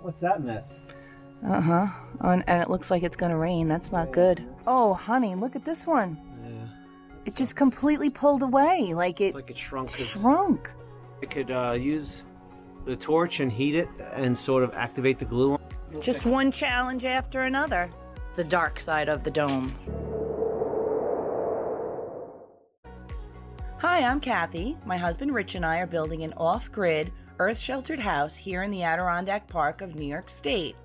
What's that mess? Uh-huh. And it looks like it's gonna rain. That's not good. Oh, honey, look at this one. Yeah. It just completely pulled away. It's like it shrunk. Shrunk. I could use the torch and heat it and sort of activate the glue. It's just one challenge after another. The dark side of the dome. Hi, I'm Kathy. My husband Rich and I are building an off-grid, earth-sheltered house here in the Adirondack Park of New York State.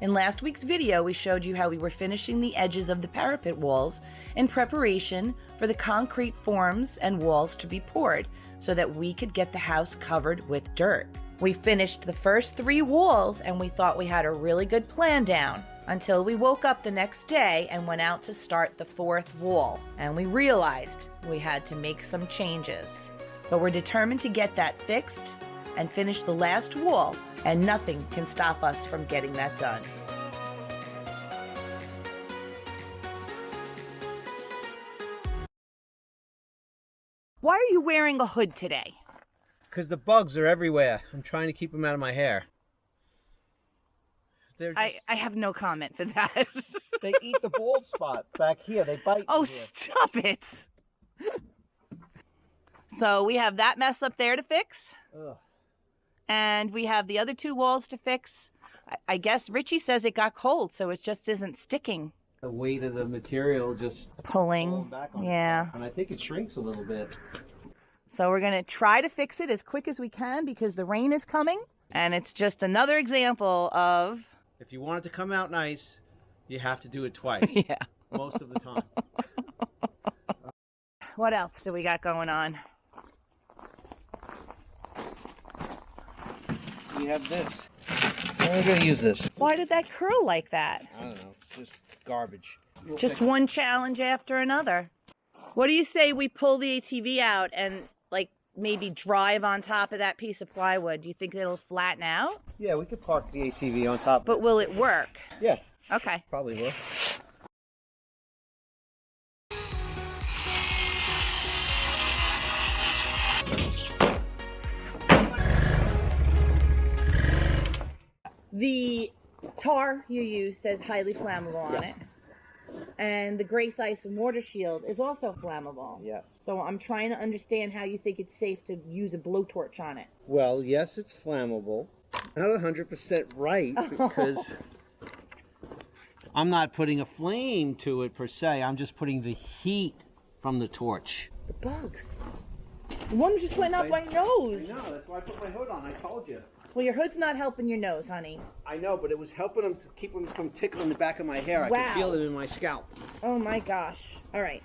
In last week's video, we showed you how we were finishing the edges of the parapet walls in preparation for the concrete forms and walls to be poured so that we could get the house covered with dirt. We finished the first 3 walls and we thought we had a really good plan down until we woke up the next day and went out to start the 4th wall, and we realized we had to make some changes. But we're determined to get that fixed and finish the last wall, and nothing can stop us from getting that done. Why are you wearing a hood today? Because the bugs are everywhere. I'm trying to keep them out of my hair. They're just, I have no comment for that. they eat the bald spot back here. They bite. Oh, here. stop it. So we have that mess up there to fix. Ugh. And we have the other 2 walls to fix. I guess Richie says it got cold, so it just isn't sticking. The weight of the material just Pulling. back on Yeah. itself, and I think it shrinks a little bit. So we're going to try to fix it as quick as we can because the rain is coming. And it's just another example of... If you want it to come out nice, you have to do it twice. Yeah. Most of the time. What else do we got going on? We have this. We're going to use this. Why did that curl like that? I don't know. It's just garbage. It's just one challenge after another. What do you say we pull the ATV out and like maybe drive on top of that piece of plywood? Do you think it'll flatten out? Yeah, we could park the ATV on top. But will it work? Yeah. Okay. Probably will. The tar you use says highly flammable on it. And the Grace Ice and Water Shield is also flammable. Yes. So I'm trying to understand how you think it's safe to use a blowtorch on it. Well, yes, it's flammable. Not 100% right because I'm not putting a flame to it per se. I'm just putting the heat from the torch. The bugs. The one just went up my nose. I know, that's why I put my hood on. I told you. Well, your hood's not helping your nose, honey. I know, but it was helping them to keep them from tickling the back of my hair. I Wow. could feel it in my scalp. Oh my gosh. All right.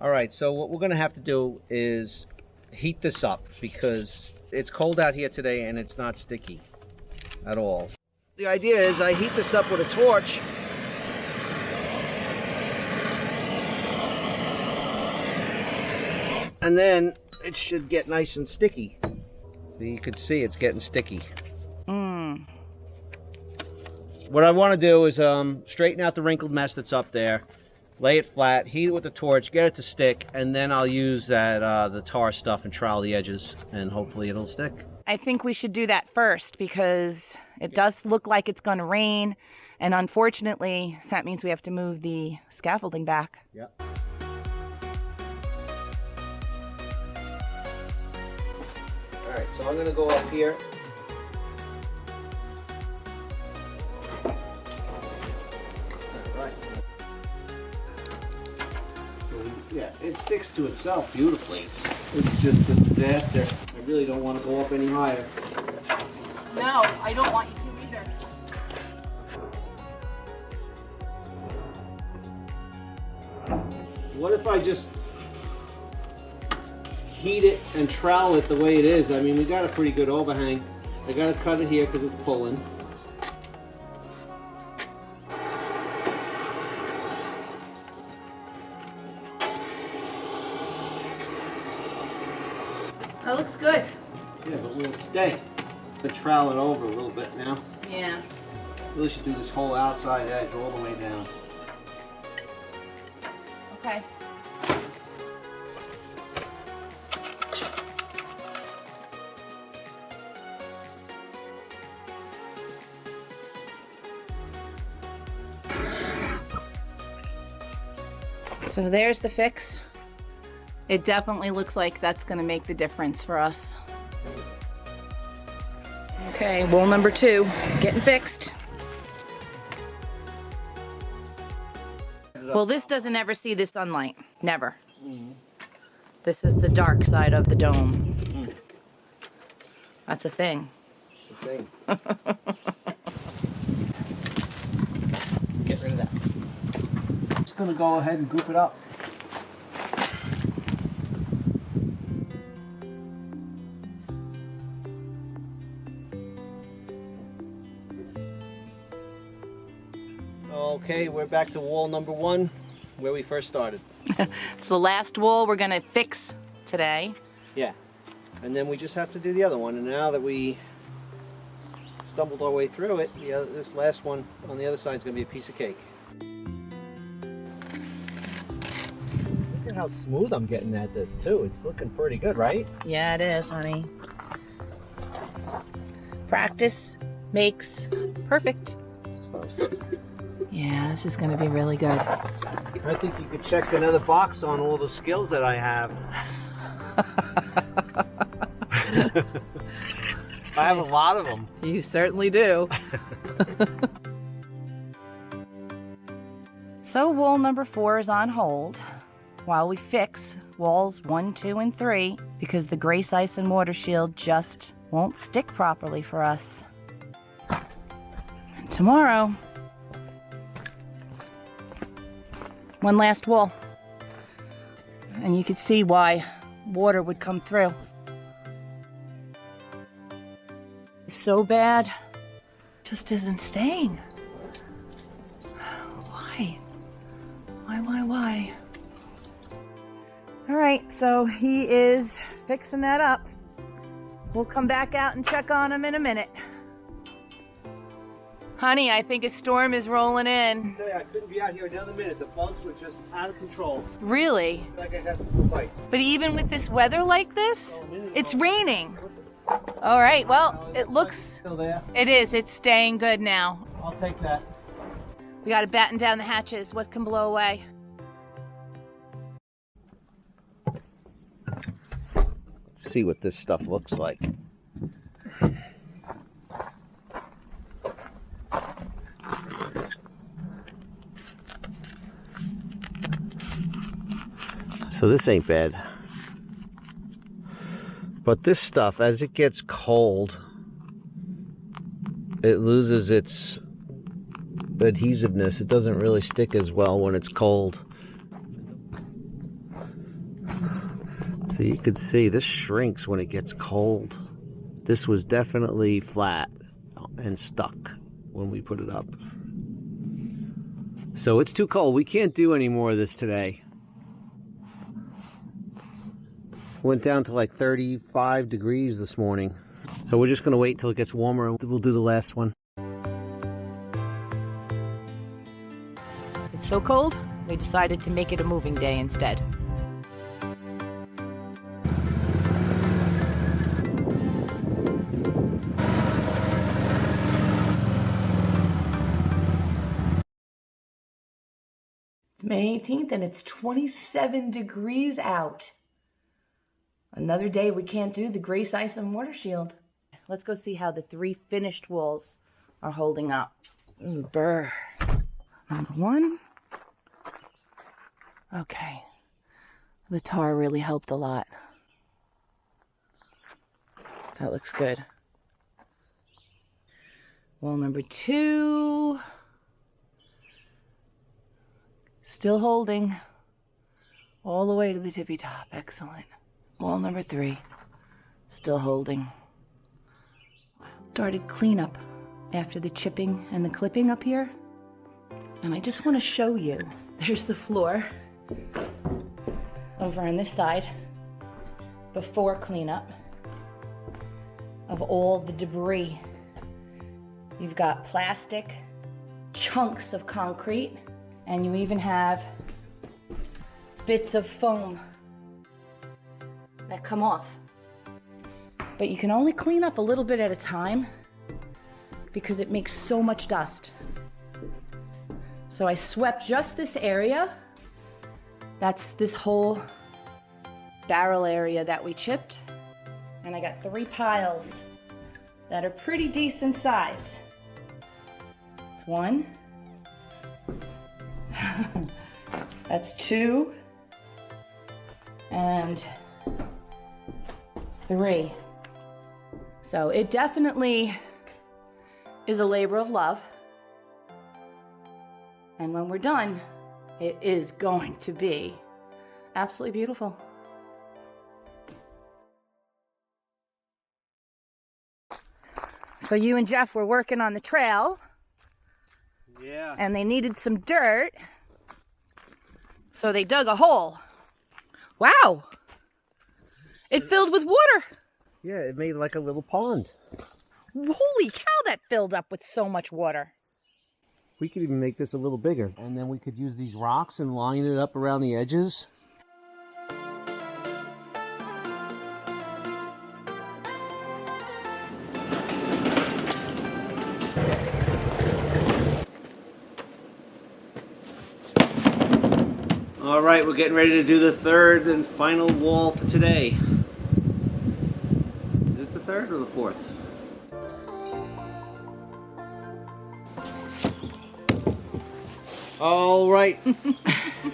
All right, so what we're going to have to do is heat this up because it's cold out here today and it's not sticky at all. The idea is I heat this up with a torch. And then it should get nice and sticky. So you can see it's getting sticky. What I want to do is straighten out the wrinkled mess that's up there, lay it flat, heat it with the torch, get it to stick, and then I'll use that the tar stuff and trowel the edges, and hopefully it'll stick. I think we should do that first because it does look like it's going to rain, and unfortunately, that means we have to move the scaffolding back. Yep. All right, so I'm going to go up here. Right. Yeah, it sticks to itself beautifully. It's just a disaster. I really don't want to go up any higher. No, I don't want you to either. What if I just heat it and trowel it the way it is? I mean, we got a pretty good overhang. I got to cut it here because it's pulling. That looks good. Yeah, but will it stay? I'm gonna trowel it over a little bit now. Yeah. Really should do this whole outside edge all the way down. Okay. So there's the fix. It definitely looks like that's gonna make the difference for us. Okay, wall number 2, getting fixed. Well, this doesn't ever see the sunlight, never. This is the dark side of the dome. That's a thing. It's a thing. Get rid of that. Just gonna go ahead and goop it up. Okay, we're back to wall number 1, where we first started. It's the last wall we're gonna fix today. Yeah, and then we just have to do the other one. And now that we stumbled our way through it, this last one on the other side is gonna be a piece of cake. Look at how smooth I'm getting at this too. It's looking pretty good, right? Yeah, it is, honey. Practice makes perfect. Yeah, this is going to be really good. I think you could check another box on all the skills that I have. I have a lot of them. You certainly do. So wall number 4 is on hold while we fix walls 1, 2, and 3 because the grease ice and mortar shield just won't stick properly for us. And tomorrow, one last wall. And you could see why water would come through. So bad, just isn't staying. Why? Why? All right, so he is fixing that up. We'll come back out and check on him in a minute. Honey, I think a storm is rolling in. I couldn't be out here another minute. The bugs were just out of control. Really? Like I had some bites. But even with this weather like this, it's raining. All right, well, it looks... Still there? It is. It's staying good now. I'll take that. We got to batten down the hatches. What can blow away? See what this stuff looks like. So this ain't bad. But this stuff, as it gets cold, it loses its adhesiveness. It doesn't really stick as well when it's cold. So you can see this shrinks when it gets cold. This was definitely flat and stuck when we put it up. So it's too cold. We can't do any more of this today. Went down to like 35 degrees this morning. So we're just going to wait until it gets warmer and we'll do the last one. It's so cold, we decided to make it a moving day instead. May 18th and it's 27 degrees out. Another day we can't do the grease, ice, and water shield. Let's go see how the 3 finished walls are holding up. Ooh, burr. Number 1. Okay. The tar really helped a lot. That looks good. Wall number 2. Still holding. All the way to the tippy top. Excellent. Wall number 3, still holding. Started cleanup after the chipping and the clipping up here. And I just want to show you. There's the floor over on this side before cleanup of all the debris. You've got plastic, chunks of concrete, and you even have bits of foam that come off. But you can only clean up a little bit at a time because it makes so much dust. So I swept just this area That's this whole barrel area that we chipped. And I got 3 piles that are pretty decent size. That's 1. That's 2. And 3. So it definitely is a labor of love. And when we're done, it is going to be absolutely beautiful. So you and Jeff were working on the trail. Yeah. And they needed some dirt. So they dug a hole. Wow. It filled with water. Yeah, it made like a little pond. Holy cow, that filled up with so much water. We could even make this a little bigger. And then we could use these rocks and line it up around the edges. All right, we're getting ready to do the 3rd and final wall for today. Is it the 3rd or the 4th? All right.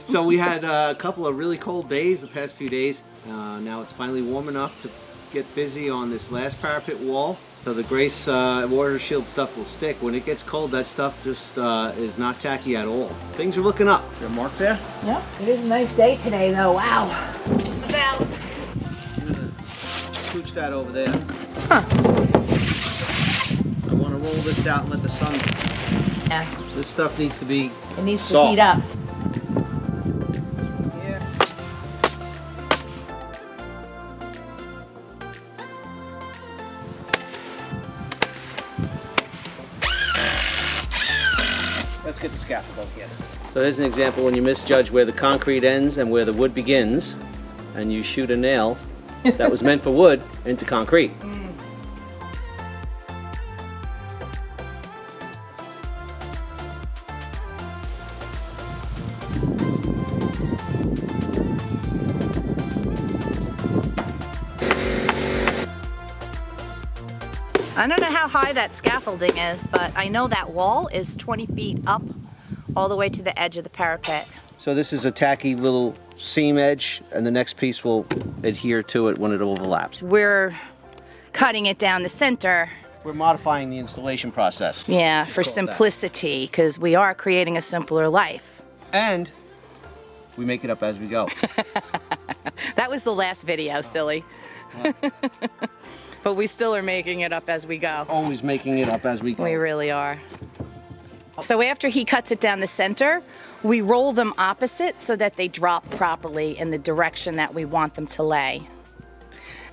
So we had a couple of really cold days the past few days. Now it's finally warm enough to get busy on this last parapet wall. So the Grace water shield stuff will stick. When it gets cold, that stuff just is not tacky at all. Things are looking up. Is there a mark there? Yep, it is a nice day today though, wow. About. I'm gonna scooch that over there. Huh. I want to roll this out and let the sun. Yeah. This stuff needs to be It needs soft. to heat up. Yeah. Let's get the scaffold over here. So there's an example when you misjudge where the concrete ends and where the wood begins, and you shoot a nail that was meant for wood into concrete. I don't know how high that scaffolding is, but I know that wall is 20 feet up all the way to the edge of the parapet. So this is a tacky little seam edge, and the next piece will adhere to it when it overlaps. We're cutting it down the center. We're modifying the installation process. Yeah, for simplicity, because we are creating a simpler life. And we make it up as we go. That was the last video, silly. But we still are making it up as we go. Always making it up as we go. We really are. So after he cuts it down the center, we roll them opposite so that they drop properly in the direction that we want them to lay.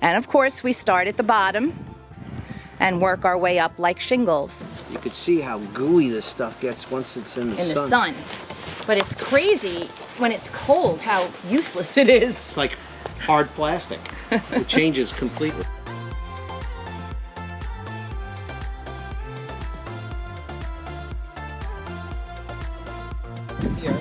And of course, we start at the bottom and work our way up like shingles. You can see how gooey this stuff gets once it's in the sun. In the sun. But it's crazy when it's cold how useless it is. It's like hard plastic. It changes completely. Here.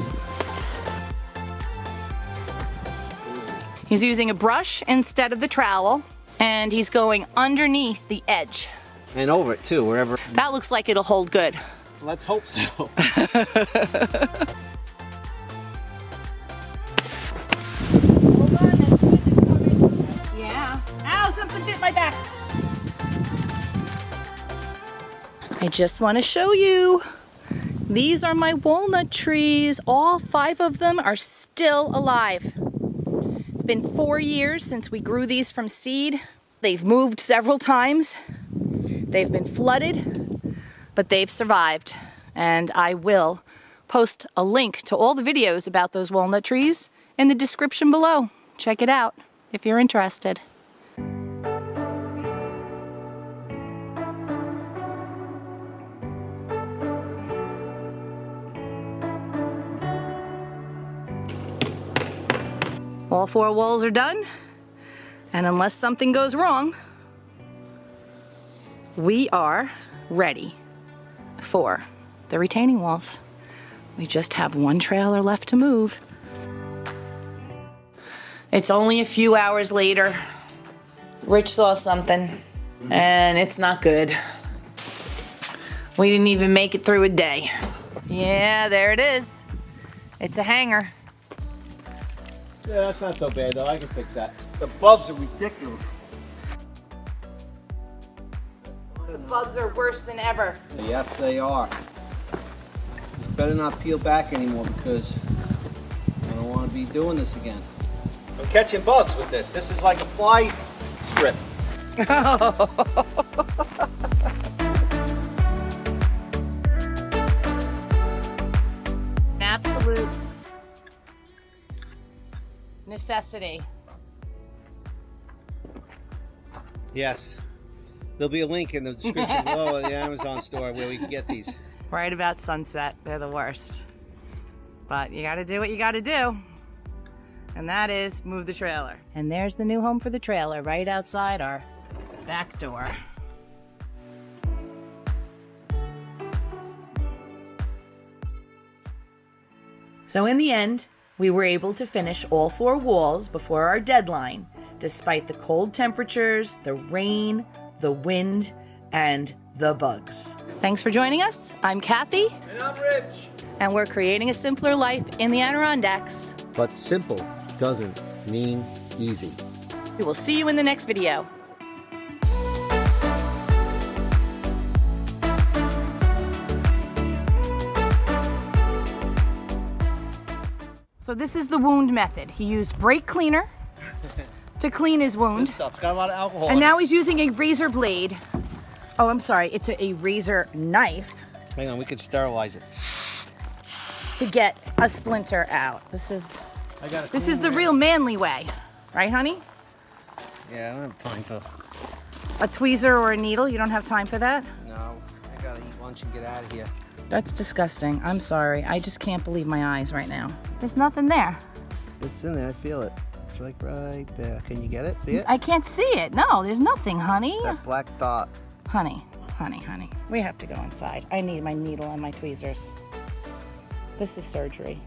He's using a brush instead of the trowel, and he's going underneath the edge. And over it too, wherever. That looks like it'll hold good. Let's hope so. Hold on, yeah. Ow, something bit my back. I just want to show you. These are my walnut trees. All 5 of them are still alive. It's been 4 years since we grew these from seed. They've moved several times. They've been flooded, but they've survived. And I will post a link to all the videos about those walnut trees in the description below. Check it out if you're interested. All 4 walls are done, and unless something goes wrong, we are ready for the retaining walls. We just have 1 trailer left to move. It's only a few hours later. Rich saw something, and it's not good. We didn't even make it through a day. Yeah, there it is. It's a hanger. Yeah, that's not so bad though. I can fix that. The bugs are ridiculous. The bugs are worse than ever. Yes, they are. You better not peel back anymore because I don't want to be doing this again. I'm catching bugs with this. This is like a fly strip. Absolute necessity. Yes. There'll be a link in the description below of the Amazon store where we can get these. Right about sunset, they're the worst. But you gotta do what you gotta do. And that is move the trailer. And there's the new home for the trailer right outside our back door. So in the end, we were able to finish all 4 walls before our deadline, despite the cold temperatures, the rain, the wind, and the bugs. Thanks for joining us. I'm Kathy. And I'm Rich. And we're creating a simpler life in the Adirondacks. But simple doesn't mean easy. We will see you in the next video. So this is the wound method. He used brake cleaner to clean his wound. This stuff's got a lot of alcohol And in now he's using a razor blade. Oh, I'm sorry, it's a razor knife it. Hang on, we could sterilize it. to get a splinter out. This is the real manly way, right, honey? Yeah, I don't have time for... A tweezer or a needle, you don't have time for that? No, I gotta eat lunch and get out of here. That's disgusting. I'm sorry. I just can't believe my eyes right now. There's nothing there. It's in there, I feel it. It's like right there. Can you get it? See it? I can't see it. No, there's nothing, honey. That black dot. Honey. We have to go inside. I need my needle and my tweezers. This is surgery.